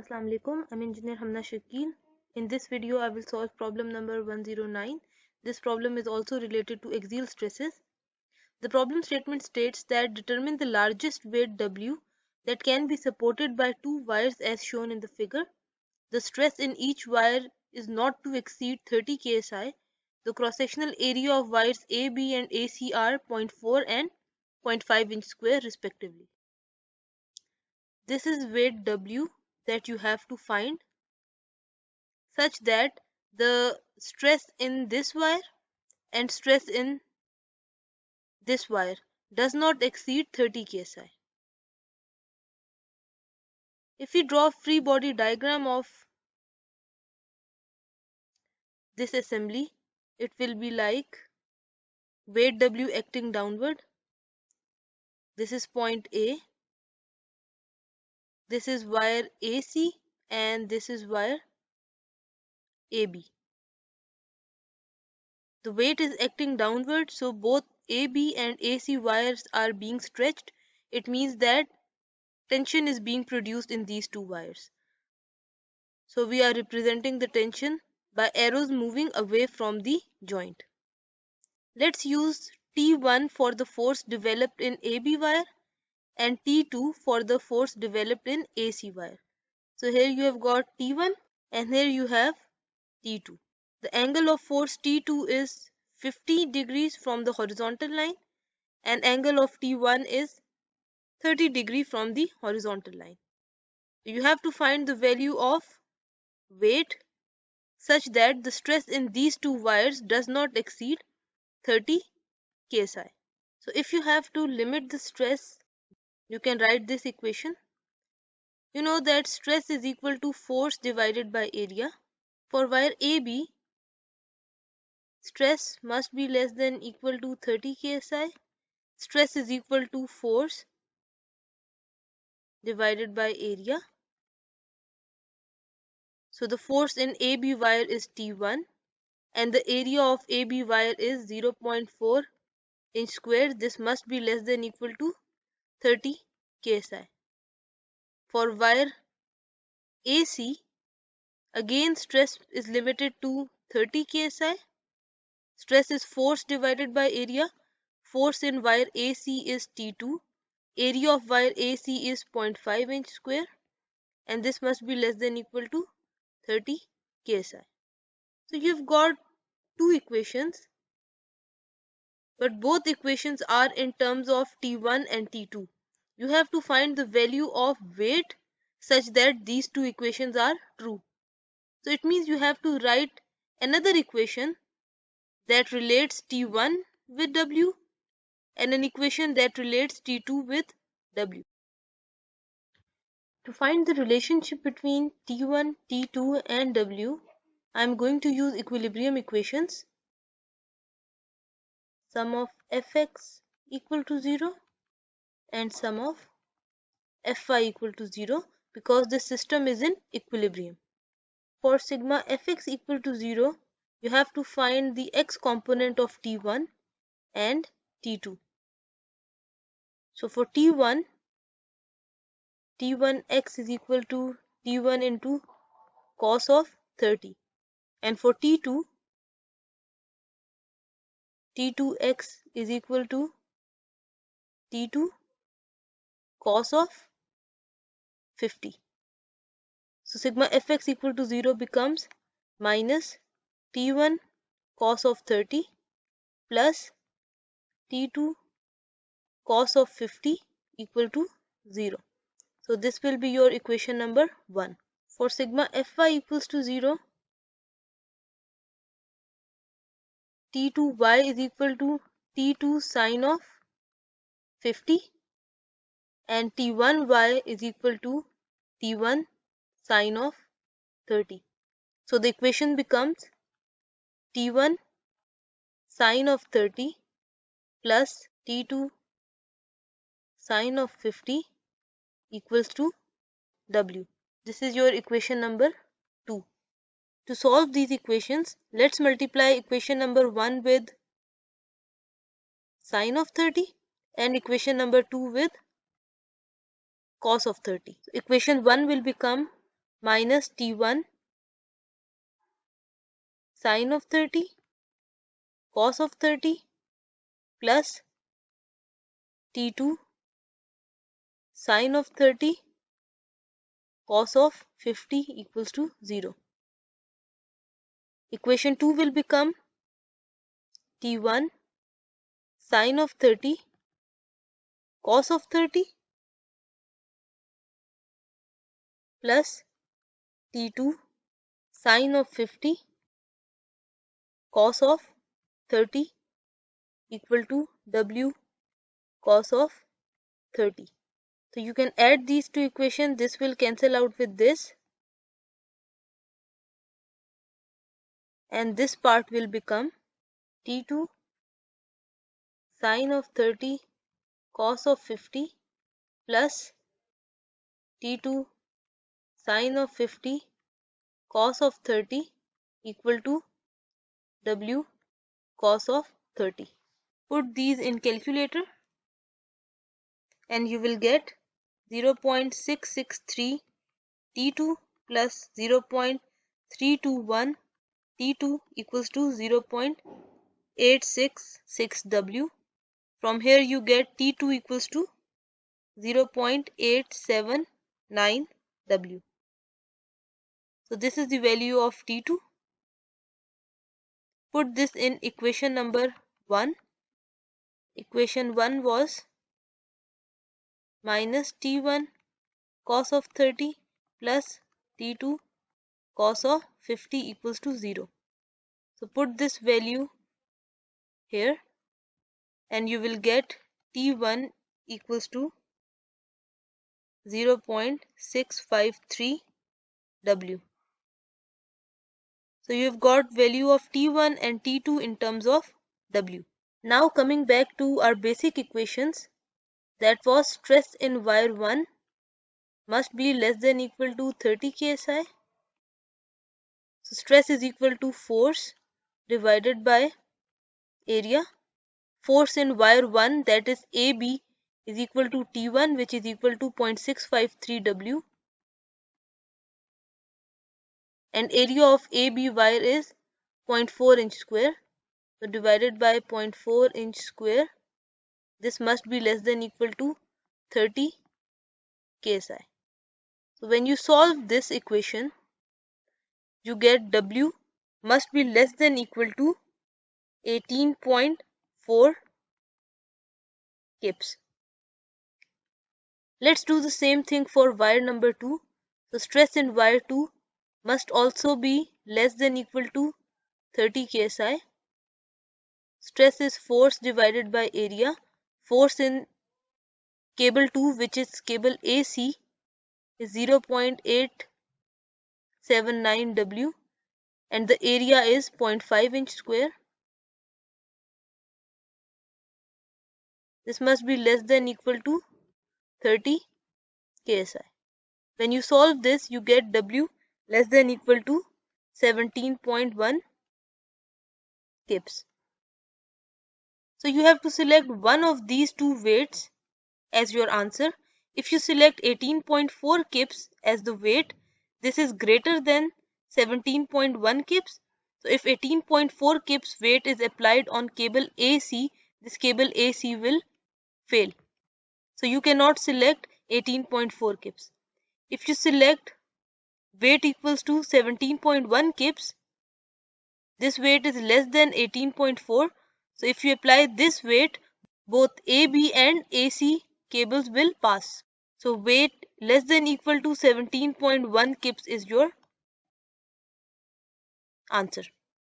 Assalamu alaikum, I'm engineer Hamna Shakil. In this video I will solve problem number 109. This problem is also related to axial stresses. The problem statement states that determine the largest weight W that can be supported by two wires as shown in the figure. The stress in each wire is not to exceed 30 kSI. The cross-sectional area of wires AB and AC are 0.4 and 0.5 inch square respectively. This is weight W that you have to find, such that the stress in this wire and stress in this wire does not exceed 30 kSI. If we draw a free body diagram of this assembly, it will be like weight W acting downward. This is point A, this is wire AC, and this is wire AB. The weight is acting downward, so both AB and AC wires are being stretched. It means that tension is being produced in these two wires. So we are representing the tension by arrows moving away from the joint. Let's use T1 for the force developed in AB wire and T2 for the force developed in AC wire. So here you have got T1 and here you have T2. The angle of force T2 is 50 degrees from the horizontal line and angle of T1 is 30 degrees from the horizontal line. You have to find the value of weight such that the stress in these two wires does not exceed 30 kSI. So if you have to limit the stress, you can write this equation. You know that stress is equal to force divided by area. For wire AB, stress must be less than equal to 30 kSI. Stress is equal to force divided by area. So the force in AB wire is T1 and the area of AB wire is 0.4 inch square. This must be less than equal to 30 kSI. For wire AC, again stress is limited to 30 kSI. Stress is force divided by area. Force in wire AC is T2. Area of wire AC is 0.5 inch square and this must be less than equal to 30 kSI. So you've got two equations, but both equations are in terms of T1 and T2. You have to find the value of weight such that these two equations are true. So it means you have to write another equation that relates T1 with W and an equation that relates T2 with W. To find the relationship between T1, T2 and W, I am going to use equilibrium equations. Sum of Fx equal to 0 and sum of Fy equal to 0 because the system is in equilibrium. For sigma Fx equal to 0, you have to find the x component of T1 and T2. So for T1, T1x is equal to T1 into cos of 30, and for T2, T2x is equal to T2 cos of 50. So sigma Fx equal to 0 becomes minus T1 cos of 30 plus T2 cos of 50 equal to 0. So this will be your equation number 1. For sigma Fy equals to 0, T2y is equal to T2 sine of 50 and T1y is equal to T1 sine of 30. So the equation becomes T1 sine of 30 plus T2 sine of 50 equals to W. This is your equation number 2. To solve these equations, let's multiply equation number 1 with sine of 30 and equation number 2 with cos of 30. So equation 1 will become minus T1 sine of 30 cos of 30 plus T2 sine of 30 cos of 50 equals to 0. Equation 2 will become T1 sine of 30 cos of 30 plus T2 sine of 50 cos of 30 equal to W cos of 30. So you can add these two equations. This will cancel out with this, and this part will become T2 sine of 30 cos of 50 plus T2 sine of 50 cos of 30 equal to W cos of 30. Put these in calculator and you will get 0.663 T2 plus 0.321 T2 equals to 0.866 W. From here you get T2 equals to 0.879 W. So this is the value of T2. Put this in equation number 1. Equation 1 was minus T1 cos of 30 plus T2 cos of 50 equals to 0. So put this value here and you will get T1 equals to 0.653 W. So you have got value of T1 and T2 in terms of W. Now coming back to our basic equations, that was stress in wire 1 must be less than equal to 30 ksi. So stress is equal to force divided by area. Force in wire 1, that is AB, is equal to T1, which is equal to 0.653 W, and area of AB wire is 0.4 inch square. So divided by 0.4 inch square, this must be less than equal to 30 ksi. So when you solve this equation, you get W must be less than equal to 18.4 kips. Let's do the same thing for wire number 2. So stress in wire 2 must also be less than equal to 30 ksi. Stress is force divided by area. Force in cable 2, which is cable AC, is 0.879 W and the area is 0.5 inch square. This must be less than equal to 30 ksi. When you solve this, you get W less than equal to 17.1 kips. So you have to select one of these two weights as your answer. If you select 18.4 kips as the weight, this is greater than 17.1 kips. So if 18.4 kips weight is applied on cable AC, this cable AC will fail. So you cannot select 18.4 kips. If you select weight equals to 17.1 kips, this weight is less than 18.4. So if you apply this weight, both AB and AC cables will pass. So weight less than equal to 17.1 kips is your answer.